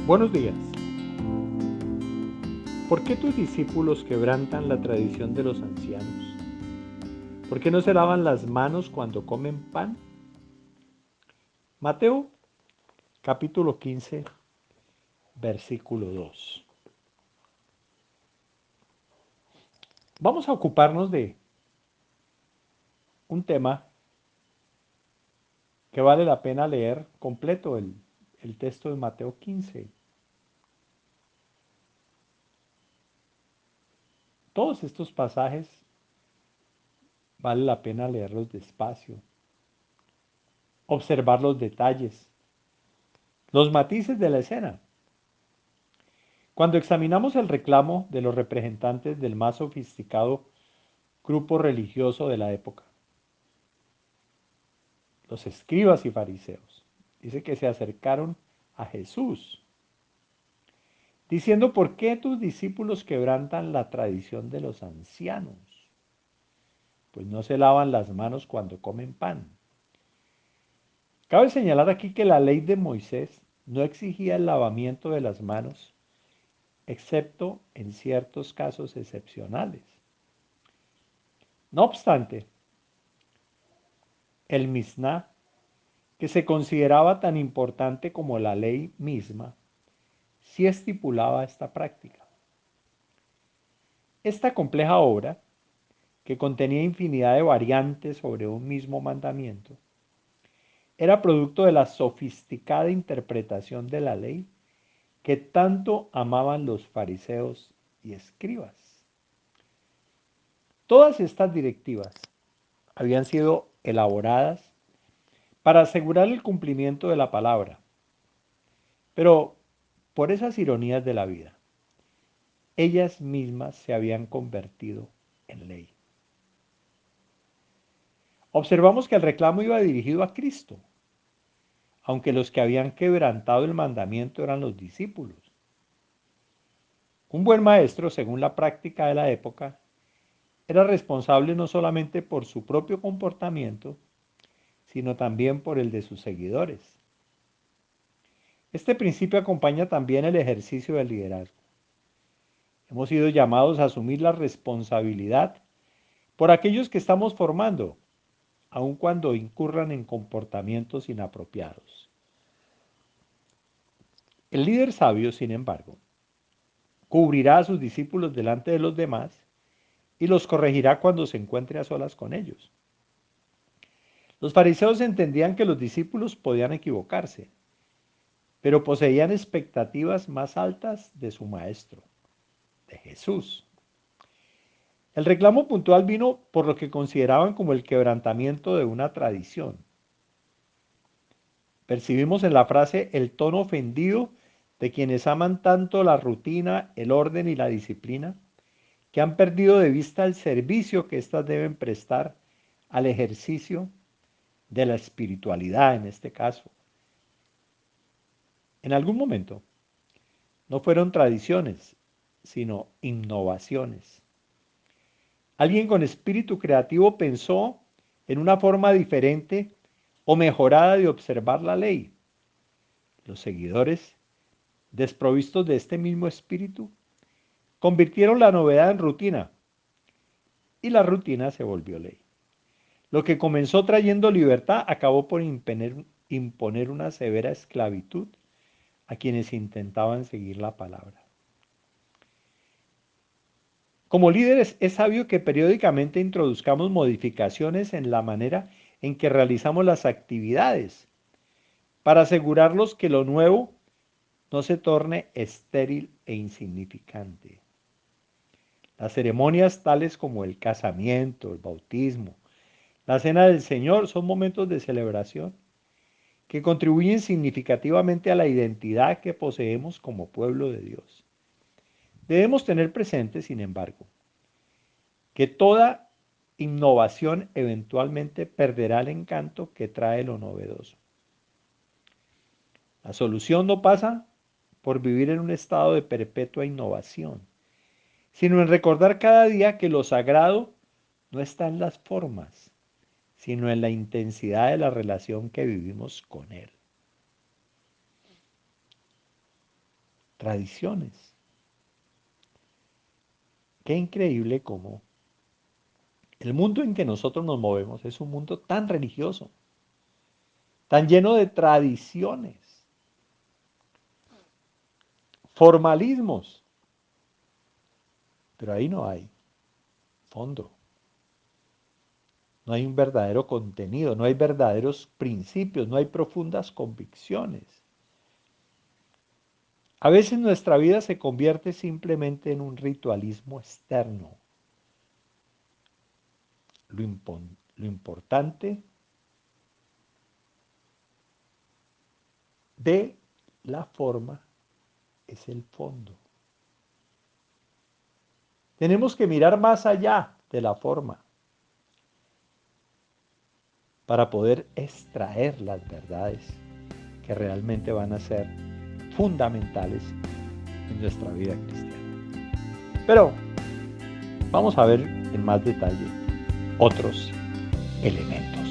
Buenos días. ¿Por qué tus discípulos quebrantan la tradición de los ancianos? ¿Por qué no se lavan las manos cuando comen pan? Mateo capítulo 15, versículo 2. Vamos a ocuparnos de un tema que vale la pena leer completo, el texto de Mateo 15. Todos estos pasajes vale la pena leerlos despacio, observar los detalles, los matices de la escena. Cuando examinamos el reclamo de los representantes del más sofisticado grupo religioso de la época, los escribas y fariseos, dice que se acercaron a Jesús, diciendo: ¿por qué tus discípulos quebrantan la tradición de los ancianos? Pues no se lavan las manos cuando comen pan. Cabe señalar aquí que la ley de Moisés no exigía el lavamiento de las manos, excepto en ciertos casos excepcionales. No obstante, el Misná, que se consideraba tan importante como la ley misma, sí estipulaba esta práctica. Esta compleja obra, que contenía infinidad de variantes sobre un mismo mandamiento, era producto de la sofisticada interpretación de la ley que tanto amaban los fariseos y escribas. Todas estas directivas habían sido elaboradas para asegurar el cumplimiento de la palabra, pero por esas ironías de la vida, ellas mismas se habían convertido en ley. Observamos que el reclamo iba dirigido a Cristo, aunque los que habían quebrantado el mandamiento eran los discípulos. Un buen maestro, según la práctica de la época, era responsable no solamente por su propio comportamiento, sino también por el de sus seguidores. Este principio acompaña también el ejercicio del liderazgo. Hemos sido llamados a asumir la responsabilidad por aquellos que estamos formando, aun cuando incurran en comportamientos inapropiados. El líder sabio, sin embargo, cubrirá a sus discípulos delante de los demás y los corregirá cuando se encuentre a solas con ellos. Los fariseos entendían que los discípulos podían equivocarse, pero poseían expectativas más altas de su maestro, de Jesús. El reclamo puntual vino por lo que consideraban como el quebrantamiento de una tradición. Percibimos en la frase el tono ofendido de quienes aman tanto la rutina, el orden y la disciplina, que han perdido de vista el servicio que éstas deben prestar al ejercicio de la espiritualidad en este caso. En algún momento no fueron tradiciones, sino innovaciones. Alguien con espíritu creativo pensó en una forma diferente o mejorada de observar la ley. Los seguidores, desprovistos de este mismo espíritu, convirtieron la novedad en rutina y la rutina se volvió ley. Lo que comenzó trayendo libertad acabó por imponer una severa esclavitud a quienes intentaban seguir la palabra. Como líderes es sabio que periódicamente introduzcamos modificaciones en la manera en que realizamos las actividades para asegurarnos que lo nuevo no se torne estéril e insignificante. Las ceremonias tales como el casamiento, el bautismo, la cena del Señor son momentos de celebración que contribuyen significativamente a la identidad que poseemos como pueblo de Dios. Debemos tener presente, sin embargo, que toda innovación eventualmente perderá el encanto que trae lo novedoso. La solución no pasa por vivir en un estado de perpetua innovación, sino en recordar cada día que lo sagrado no está en las formas, sino en la intensidad de la relación que vivimos con Él. tradiciones. Qué increíble cómo el mundo en que nosotros nos movemos es un mundo tan religioso, tan lleno de tradiciones, formalismos, pero ahí no hay fondo, no hay un verdadero contenido, no hay verdaderos principios, no hay profundas convicciones. A veces nuestra vida se convierte simplemente en un ritualismo externo. Lo importante de la forma es el fondo. Tenemos que mirar más allá de la forma para poder extraer las verdades que realmente van a ser fundamentales en nuestra vida cristiana. Pero vamos a ver en más detalle otros elementos.